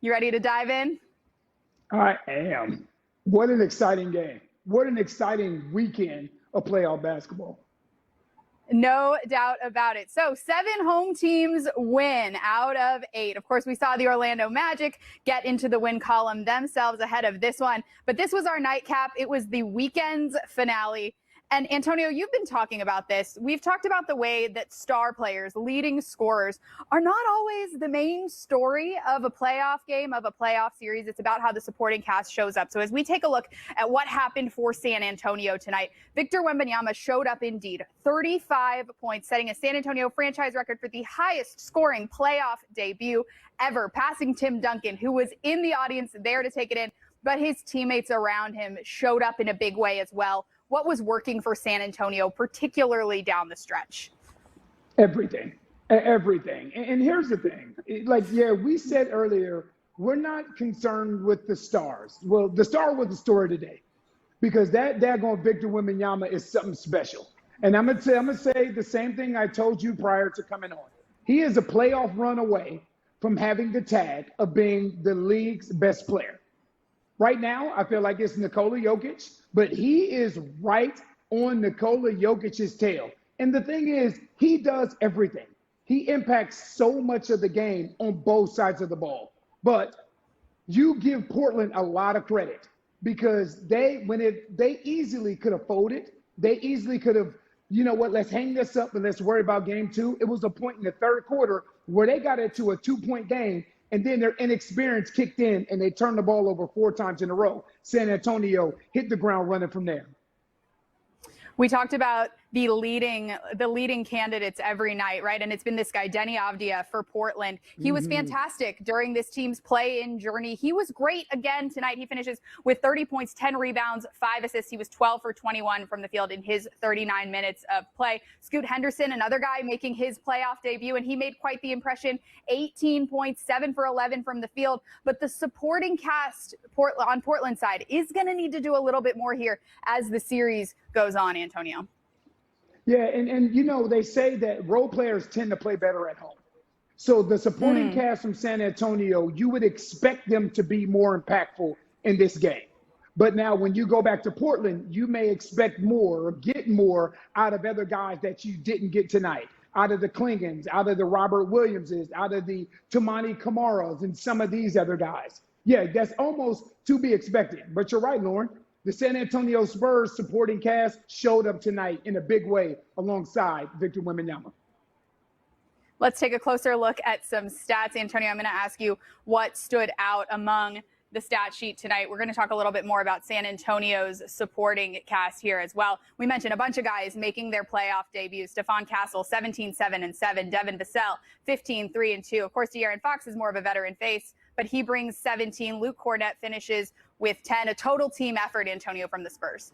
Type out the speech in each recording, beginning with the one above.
You ready to dive in? I am. What an exciting game. What an exciting weekend of playoff basketball. No doubt about it. So 7 home teams win out of 8. Of course, we saw the Orlando Magic get into the win column themselves ahead of this one. But this was our nightcap. It was the weekend's finale. And Antonio, you've been talking about this. We've talked about the way that star players, leading scorers, are not always the main story of a playoff game, of a playoff series. It's about how the supporting cast shows up. So as we take a look at what happened for San Antonio tonight, Victor Wembanyama showed up indeed. 35 points, setting a San Antonio franchise record for the highest scoring playoff debut ever, passing Tim Duncan, who was in the audience there to take it in. But his teammates around him showed up in a big way as well. What was working for San Antonio, particularly down the stretch? Everything. Everything. And here's the thing. We said earlier, we're not concerned with the stars. Well, the star was the story today because that daggone Victor Wembanyama is something special. And I'm gonna say the same thing I told you prior to coming on. He is a playoff run away from having the tag of being the league's best player. Right now, I feel like it's Nikola Jokic, but he is right on Nikola Jokic's tail. And the thing is, he does everything. He impacts so much of the game on both sides of the ball. But you give Portland a lot of credit because they easily could have folded. They easily could have, you know what, let's hang this up and let's worry about game 2. It was a point in the third quarter where they got into a 2-point game. And then their inexperience kicked in, and they turned the ball over 4 times in a row. San Antonio hit the ground running from there. We talked about the leading candidates every night, right? And it's been this guy, Denny Avdia for Portland. He was fantastic during this team's play-in journey. He was great again tonight. He finishes with 30 points, 10 rebounds, 5 assists. He was 12 for 21 from the field in his 39 minutes of play. Scoot Henderson, another guy making his playoff debut, and he made quite the impression. 18 points, 7 for 11 from the field. But the supporting cast on Portland's side is going to need to do a little bit more here as the series goes on, Antonio. Yeah, and you know, they say that role players tend to play better at home. So the supporting cast from San Antonio, you would expect them to be more impactful in this game. But now when you go back to Portland, you may expect more or get more out of other guys that you didn't get tonight, out of the Klingons, out of the Robert Williamses, out of the Toumani Kamaras, and some of these other guys. Yeah, that's almost to be expected. But you're right, Lauren. The San Antonio Spurs supporting cast showed up tonight in a big way alongside Victor Wembanyama. Let's take a closer look at some stats. Antonio, I'm going to ask you what stood out among the stat sheet tonight. We're going to talk a little bit more about San Antonio's supporting cast here as well. We mentioned a bunch of guys making their playoff debuts. Stephon Castle, 17-7-7. Devin Vassell, 15-3-2. Of course, De'Aaron Fox is more of a veteran face, but he brings 17. Luke Cornett finishes with 10. A total team effort, Antonio, from the Spurs.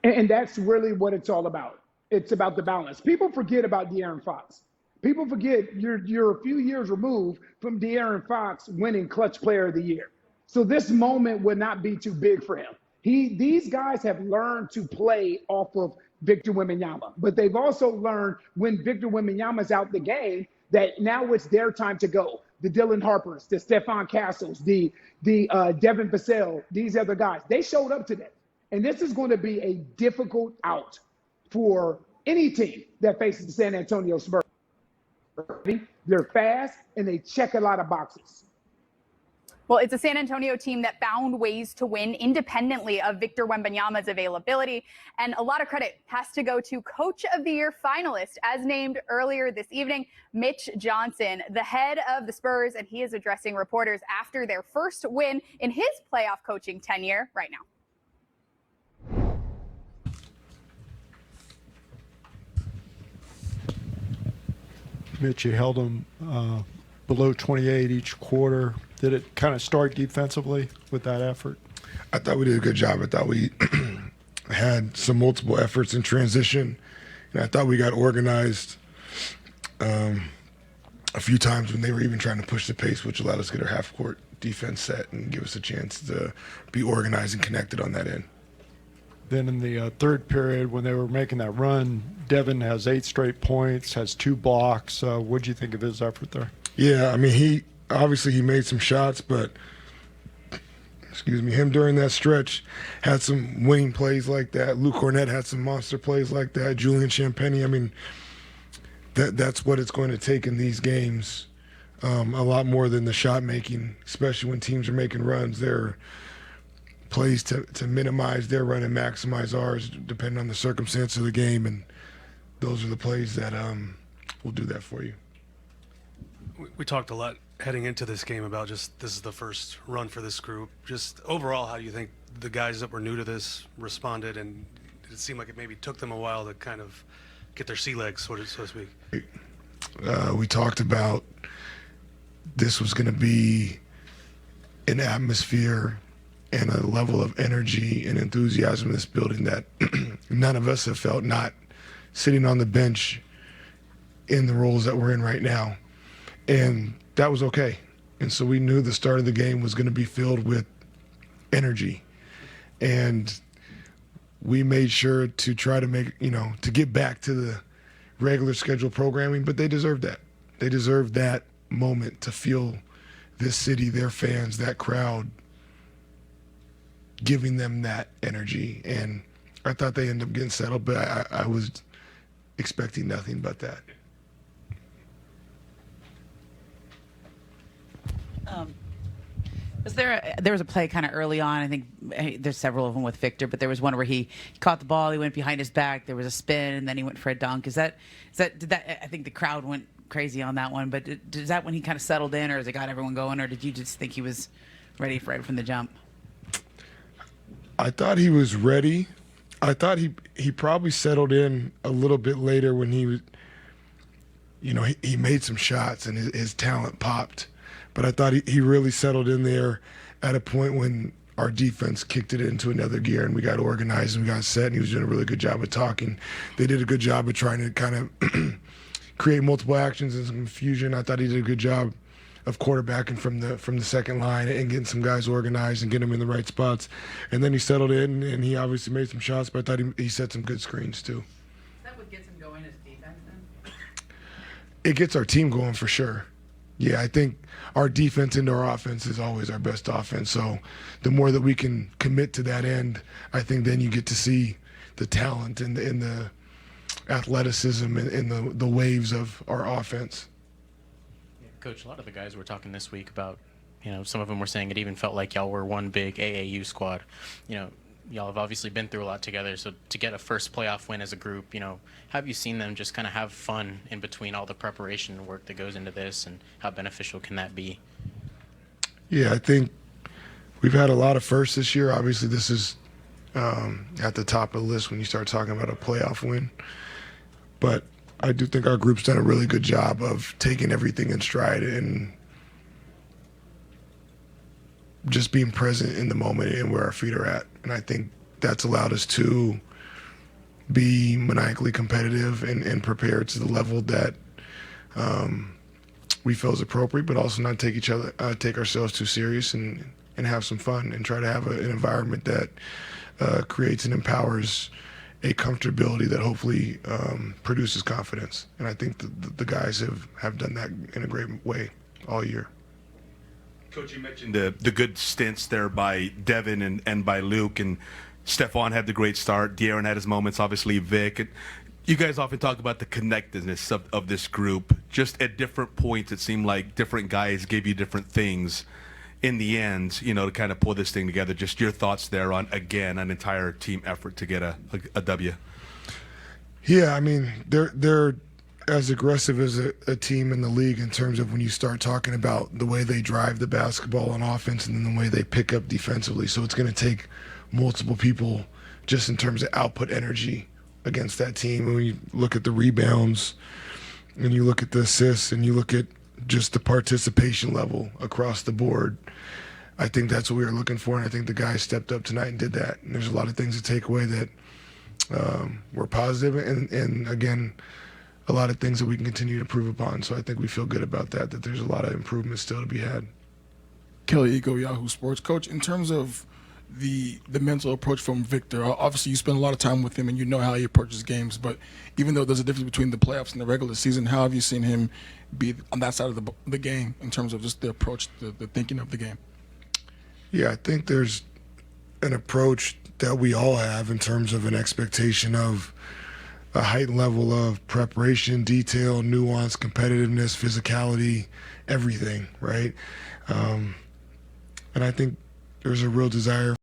And that's really what it's all about. It's about the balance. People forget about De'Aaron Fox. People forget you're a few years removed from De'Aaron Fox winning Clutch Player of the Year. So this moment would not be too big for him. These guys have learned to play off of Victor Wembanyama, but they've also learned when Victor Wembanyama's out the game that now it's their time to go. The Dylan Harpers, the Stephon Castles, the Devin Vassell, these other guys, they showed up today. And this is going to be a difficult out for any team that faces the San Antonio Spurs. They're fast and they check a lot of boxes. Well, it's a San Antonio team that found ways to win independently of Victor Wembanyama's availability. And a lot of credit has to go to Coach of the Year finalist, as named earlier this evening, Mitch Johnson, the head of the Spurs. And he is addressing reporters after their first win in his playoff coaching tenure right now. Mitch, you held them below 28 each quarter. Did it kind of start defensively with that effort? I thought we did a good job. I thought we had some multiple efforts in transition, and I thought we got organized a few times when they were even trying to push the pace, which allowed us to get our half-court defense set and give us a chance to be organized and connected on that end. Then in the third period, when they were making that run, Devin has 8 straight points, has 2 blocks. What did you think of his effort there? Yeah, I mean, obviously he made some shots, but him during that stretch had some winning plays like that. Luke Cornett had some monster plays like that. Julian Champagny. I mean, that's what it's going to take in these games. A lot more than the shot making, especially when teams are making runs. There are plays to minimize their run and maximize ours, depending on the circumstance of the game, and those are the plays that will do that for you. We talked a lot heading into this game about just this is the first run for this group. Just overall, how do you think the guys that were new to this responded? And it seemed like it maybe took them a while to kind of get their sea legs, so to speak. We talked about this was going to be an atmosphere and a level of energy and enthusiasm in this building that none of us have felt, not sitting on the bench in the roles that we're in right now. And that was okay. And so we knew the start of the game was going to be filled with energy. And we made sure to try to make, to get back to the regular scheduled programming, but they deserved that. They deserved that moment to feel this city, their fans, that crowd, giving them that energy. And I thought they ended up getting settled, but I was expecting nothing but that. There was a play kind of early on. I think there's several of them with Victor, but there was one where he caught the ball, he went behind his back, there was a spin, and then he went for a dunk. Did that? I think the crowd went crazy on that one. But is that when he kind of settled in, or has it got everyone going, or did you just think he was ready right from the jump? I thought he was ready. I thought he probably settled in a little bit later when he was, he made some shots and his talent popped. But I thought he really settled in there at a point when our defense kicked it into another gear and we got organized and we got set, and he was doing a really good job of talking. They did a good job of trying to kind of create multiple actions and some confusion. I thought he did a good job of quarterbacking from the second line and getting some guys organized and getting them in the right spots. And then he settled in and he obviously made some shots, but I thought he set some good screens too. Is that what gets him going as defense then? It gets our team going for sure. Yeah, I think our defense into our offense is always our best offense. So the more that we can commit to that end, I think then you get to see the talent and the athleticism and the waves of our offense. Yeah, Coach, a lot of the guys were talking this week about, some of them were saying it even felt like y'all were one big AAU squad. Y'all have obviously been through a lot together, so to get a first playoff win as a group, have you seen them just kind of have fun in between all the preparation work that goes into this, and how beneficial can that be? Yeah, I think we've had a lot of firsts this year. Obviously, this is at the top of the list when you start talking about a playoff win. But I do think our group's done a really good job of taking everything in stride and just being present in the moment and where our feet are at. And I think that's allowed us to be maniacally competitive and prepared to the level that we feel is appropriate, but also not take ourselves too serious and have some fun and try to have an environment that creates and empowers a comfortability that hopefully produces confidence. And I think the guys have done that in a great way all year. Coach, you mentioned the good stints there by Devin and by Luke, and Stephon had the great start. De'Aaron had his moments, obviously Vic. You guys often talk about the connectedness of this group. Just at different points, it seemed like different guys gave you different things. In the end, to kind of pull this thing together. Just your thoughts there on, again, an entire team effort to get a W. Yeah, I mean, they're as aggressive as a team in the league in terms of when you start talking about the way they drive the basketball on offense and then the way they pick up defensively. So it's going to take multiple people just in terms of output energy against that team. When you look at the rebounds and you look at the assists and you look at just the participation level across the board, I think that's what we were looking for, and I think the guys stepped up tonight and did that. And there's a lot of things to take away that were positive, and again, a lot of things that we can continue to improve upon. So I think we feel good about that there's a lot of improvement still to be had. Kelly Ego, Yahoo Sports. Coach, in terms of the mental approach from Victor? Obviously, you spend a lot of time with him and you know how he approaches games, but even though there's a difference between the playoffs and the regular season, how have you seen him be on that side of the game in terms of just the approach, the thinking of the game? Yeah, I think there's an approach that we all have in terms of an expectation of a heightened level of preparation, detail, nuance, competitiveness, physicality, everything, right? And I think there's a real desire